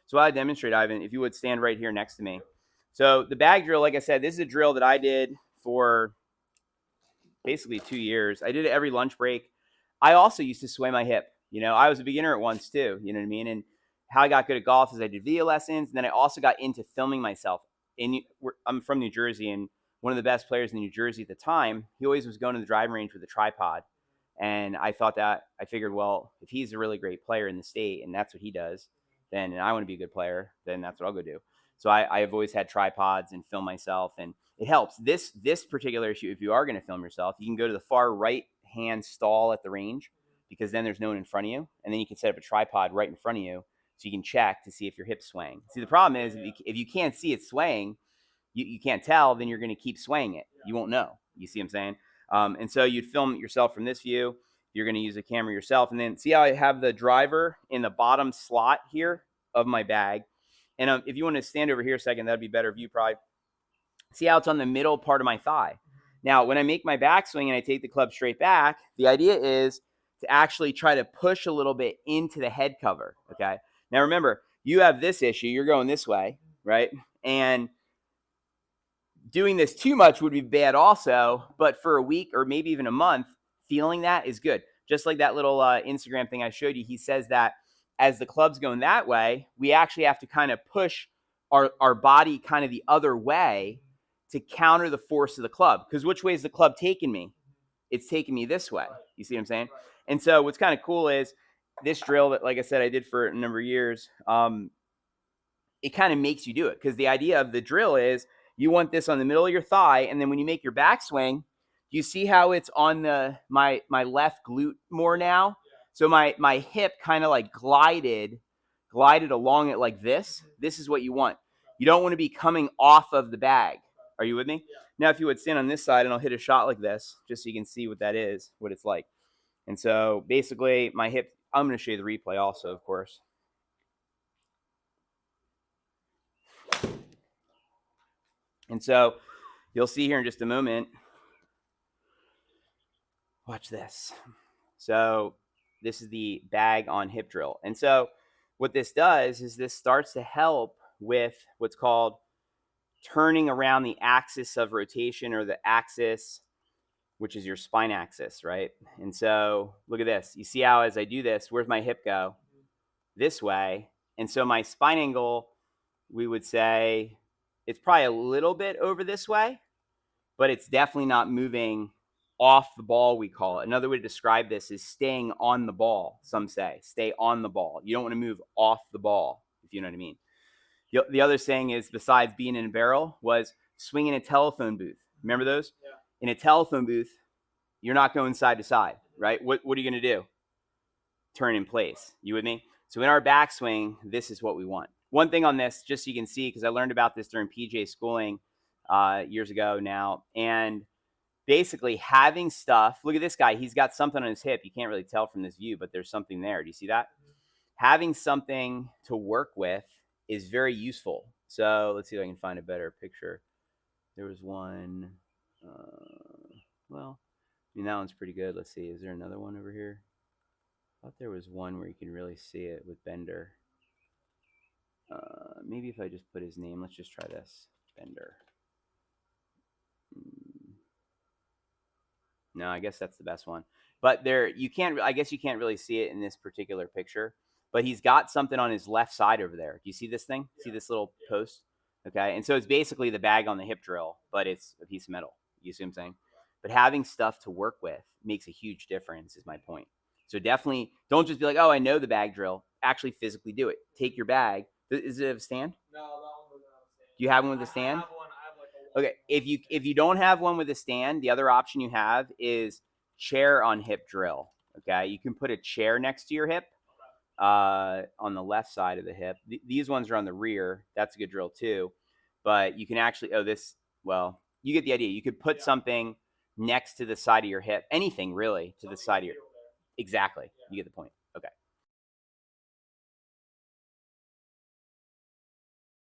So I'll demonstrate, Ivan, if you would stand right here next to me. So the bag drill, like I said, this is a drill that I did for basically 2 years. I did it every lunch break. I also used to sway my hip. I was a beginner at once too. You know what I mean? And how I got good at golf is I did video lessons, and then I also got into filming myself. I'm from New Jersey, and one of the best players in New Jersey at the time, he always was going to the driving range with a tripod. And I figured, well, if he's a really great player in the state and that's what he does, then and I want to be a good player, then that's what I'll go do. So I've always had tripods and film myself, and it helps. This particular issue, if you are going to film yourself, you can go to the far right hand stall at the range, because then there's no one in front of you, and then you can set up a tripod right in front of you so you can check to see if your hip's swaying. See, the problem is if you can't see it swaying, you can't tell, then you're going to keep swaying it. You won't know. You see what I'm saying? And so you'd film yourself from this view. You're going to use a camera yourself, and then see how I have the driver in the bottom slot here of my bag. And if you want to stand over here a second, that'd be better view probably. See how it's on the middle part of my thigh. Now, when I make my backswing and I take the club straight back, the idea is to actually try to push a little bit into the head cover, okay? Now, remember, you have this issue. You're going this way, right? And doing this too much would be bad also, but for a week or maybe even a month, feeling that is good. Just like that little Instagram thing I showed you, he says that as the club's going that way, we actually have to kind of push our body kind of the other way to counter the force of the club. Because which way is the club taking me? It's taking me this way. You see what I'm saying? And so what's kind of cool is this drill that, like I said, I did for a number of years, it kind of makes you do it. Because the idea of the drill is you want this on the middle of your thigh, and then when you make your backswing, you see how it's on my left glute more now? So my hip kind of like glided along it like this. This is what you want. You don't want to be coming off of the bag. Are you with me? Now, if you would stand on this side, and I'll hit a shot like this, just so you can see what that is, what it's like. And so basically my hip, I'm going to show you the replay also, of course. And so you'll see here in just a moment. Watch this. So this is the bag on hip drill. And so what this does is this starts to help with what's called turning around the axis of rotation, or the axis, which is your spine axis, right? And so look at this. You see how as I do this, where's my hip go? This way. And so my spine angle, we would say it's probably a little bit over this way, but it's definitely not moving off the ball, we call it. Another way to describe this is staying on the ball. Some say stay on the ball. You don't want to move off the ball, if you know what I mean. The other saying is, besides being in a barrel, was swing in a telephone booth. Remember those? Yeah. In a telephone booth, you're not going side to side, right? What are you going to do? Turn in place. You with me? So in our backswing, this is what we want. One thing on this, just so you can see, because I learned about this during PJ schooling years ago now, and basically having stuff. Look at this guy. He's got something on his hip. You can't really tell from this view, but there's something there. Do you see that? Having something to work with is very useful. So let's see if I can find a better picture. There was one. Well, I mean, that one's pretty good. Let's see. Is there another one over here? I thought there was one where you can really see it with Bender. Maybe if I just put his name. Let's just try this. Bender. No, I guess that's the best one. But there, you can't. I guess you can't really see it in this particular picture. But he's got something on his left side over there. Do you see this thing? Yeah. See this little post? Okay, and so it's basically the bag on the hip drill, but it's a piece of metal. You see what I'm saying? But having stuff to work with makes a huge difference, is my point. So definitely don't just be like, oh, I know the bag drill. Actually physically do it. Take your bag. Is it a stand? No, that one doesn't have a stand. Do you have one with a stand? I have one. I have like a one. Okay, if you don't have one with a stand, the other option you have is chair on hip drill. Okay, you can put a chair next to your hip on the left side of the hip. These ones are on the rear. That's a good drill too. But you can actually, well, you get the idea. You could put something next to the side of your hip, anything really to the side of your, exactly. You get the point.